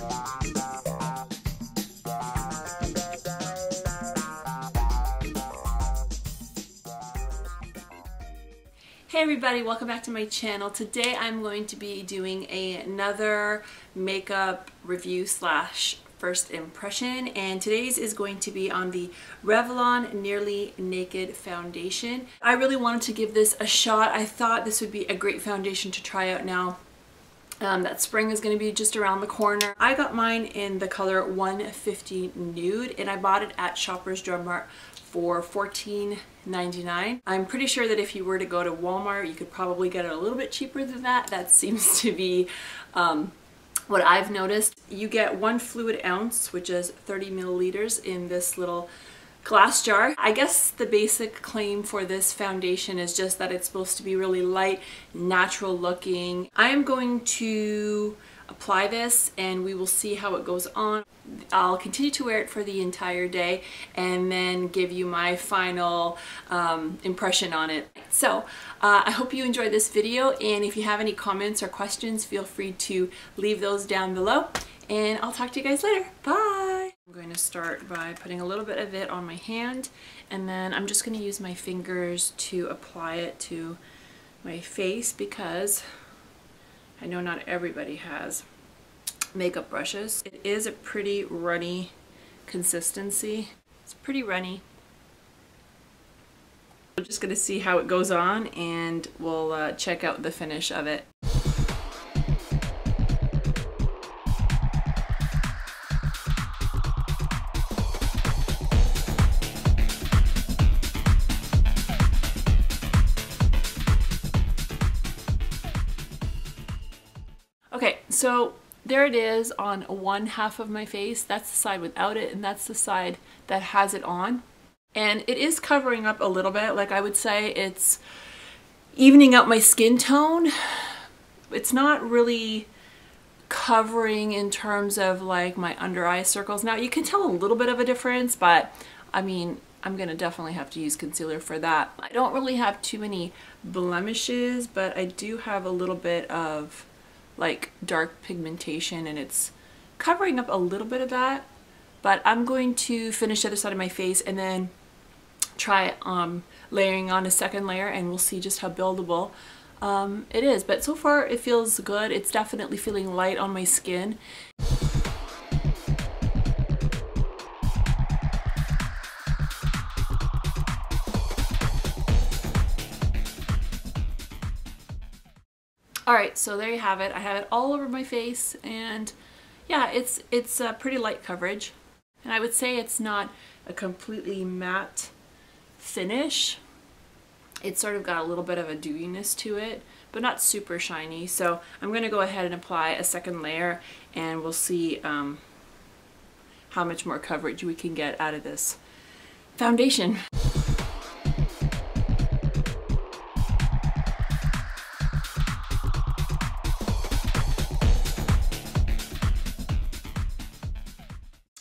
Hey everybody, welcome back to my channel. Today I'm going to be doing another makeup review slash first impression, and today's is going to be on the Revlon Nearly Naked foundation. I really wanted to give this a shot. I thought this would be a great foundation to try out now that spring is going to be just around the corner. I got mine in the color 150 Nude, and I bought it at Shoppers Drug Mart for $14.99. I'm pretty sure that if you were to go to Walmart, you could probably get it a little bit cheaper than that. That seems to be what I've noticed. You get 1 fluid ounce, which is 30 milliliters in this little glass jar. I guess the basic claim for this foundation is just that it's supposed to be really light, natural looking. I am going to apply this and we will see how it goes on. I'll continue to wear it for the entire day and then give you my final impression on it. So I hope you enjoyed this video, and if you have any comments or questions, feel free to leave those down below, and I'll talk to you guys later. Bye! I'm going to start by putting a little bit of it on my hand, and then I'm just going to use my fingers to apply it to my face because I know not everybody has makeup brushes. It is a pretty runny consistency. It's pretty runny. We're just gonna see how it goes on, and we'll check out the finish of it. Okay, so there it is on one half of my face. That's the side without it, and that's the side that has it on. And it is covering up a little bit. Like, I would say it's evening out my skin tone. It's not really covering in terms of like my under eye circles. Now you can tell a little bit of a difference, but I mean, I'm gonna definitely have to use concealer for that. I don't really have too many blemishes, but I do have a little bit of like dark pigmentation, and it's covering up a little bit of that. But I'm going to finish the other side of my face and then try layering on a second layer, and we'll see just how buildable it is. But so far it feels good. It's definitely feeling light on my skin. Alright, so there you have it. I have it all over my face, and yeah, it's a pretty light coverage. And I would say it's not a completely matte finish. It's sort of got a little bit of a dewiness to it, but not super shiny. So I'm going to go ahead and apply a second layer, and we'll see how much more coverage we can get out of this foundation.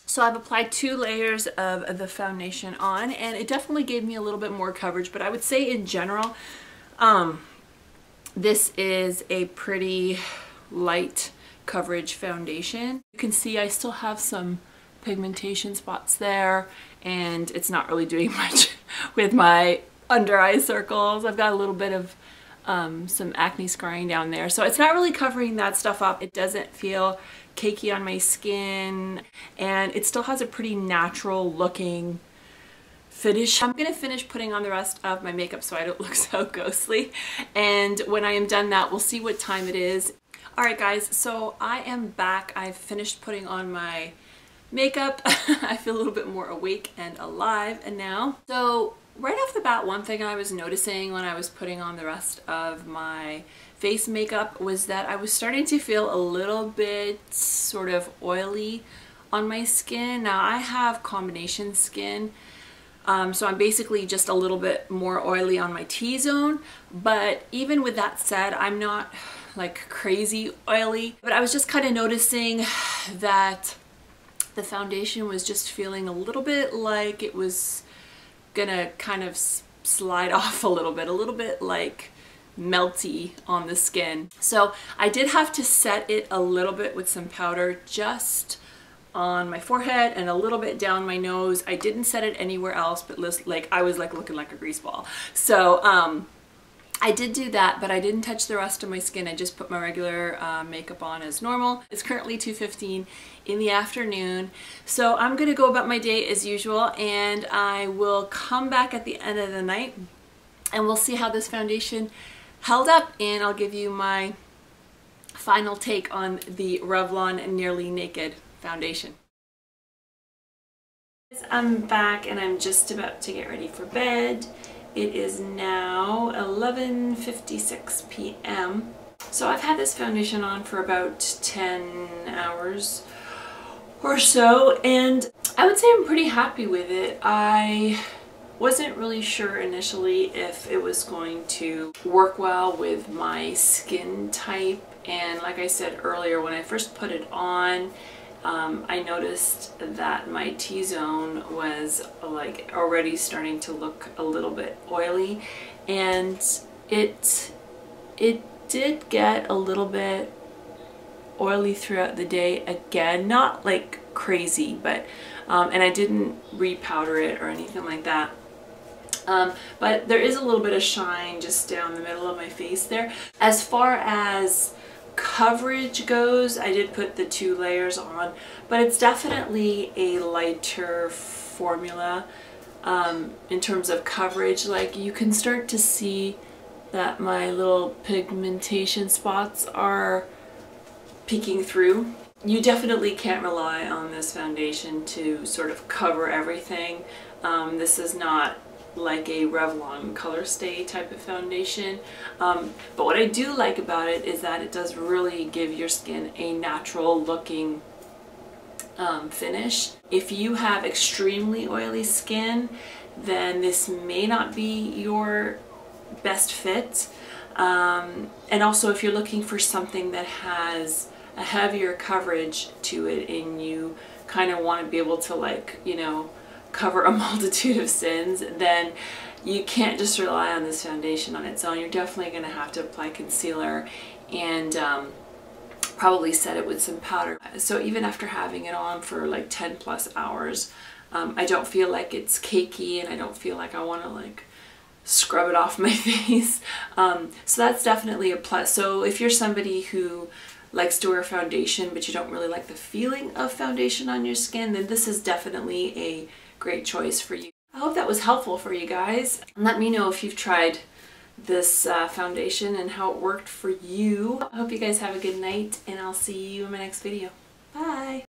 So I've applied 2 layers of the foundation on, and it definitely gave me a little bit more coverage, but I would say in general, this is a pretty light coverage foundation. You can see I still have some pigmentation spots there, and it's not really doing much with my under eye circles. I've got a little bit of some acne scarring down there, so it's not really covering that stuff up. It doesn't feel cakey on my skin, and it still has a pretty natural looking finish. I'm gonna finish putting on the rest of my makeup so I don't look so ghostly, and when I am done that, we'll see what time it is. Alright guys, so I am back. I've finished putting on my makeup. I feel a little bit more awake and alive and now. So right off the bat, one thing I was noticing when I was putting on the rest of my face makeup was that I was starting to feel a little bit sort of oily on my skin. Now I have combination skin, so I'm basically just a little bit more oily on my T-zone, but even with that said, I'm not like crazy oily. But I was just kind of noticing that the foundation was just feeling a little bit like it was gonna kind of slide off a little bit like melty on the skin. So I did have to set it a little bit with some powder just on my forehead and a little bit down my nose. I didn't set it anywhere else, but like I was like looking like a grease ball. So I did do that, but I didn't touch the rest of my skin. I just put my regular makeup on as normal. It's currently 2:15 in the afternoon. So I'm gonna go about my day as usual, and I will come back at the end of the night and we'll see how this foundation held up, and I'll give you my final take on the Revlon Nearly Naked foundation. I'm back and I'm just about to get ready for bed. It is now 11:56 p.m. So I've had this foundation on for about 10 hours or so, and I would say I'm pretty happy with it. I wasn't really sure initially if it was going to work well with my skin type, and like I said earlier, when I first put it on, I noticed that my T-zone was like already starting to look a little bit oily, and it did get a little bit oily throughout the day again, not like crazy, but and I didn't re-powder it or anything like that. But there is a little bit of shine just down the middle of my face there. As far as coverage goes, I did put the 2 layers on, but it's definitely a lighter formula in terms of coverage. Like, you can start to see that my little pigmentation spots are peeking through. You definitely can't rely on this foundation to sort of cover everything. This is not like a Revlon Color Stay type of foundation, but what I do like about it is that it does really give your skin a natural looking finish. If you have extremely oily skin, then this may not be your best fit, and also if you're looking for something that has a heavier coverage to it and you kind of want to be able to, like, you know, cover a multitude of sins, then you can't just rely on this foundation on its own. You're definitely going to have to apply concealer and probably set it with some powder. So even after having it on for like 10+ hours, I don't feel like it's cakey, and I don't feel like I want to like scrub it off my face. So that's definitely a plus. So if you're somebody who likes to wear foundation but you don't really like the feeling of foundation on your skin, then this is definitely a great choice for you. I hope that was helpful for you guys. Let me know if you've tried this foundation and how it worked for you. I hope you guys have a good night, and I'll see you in my next video. Bye!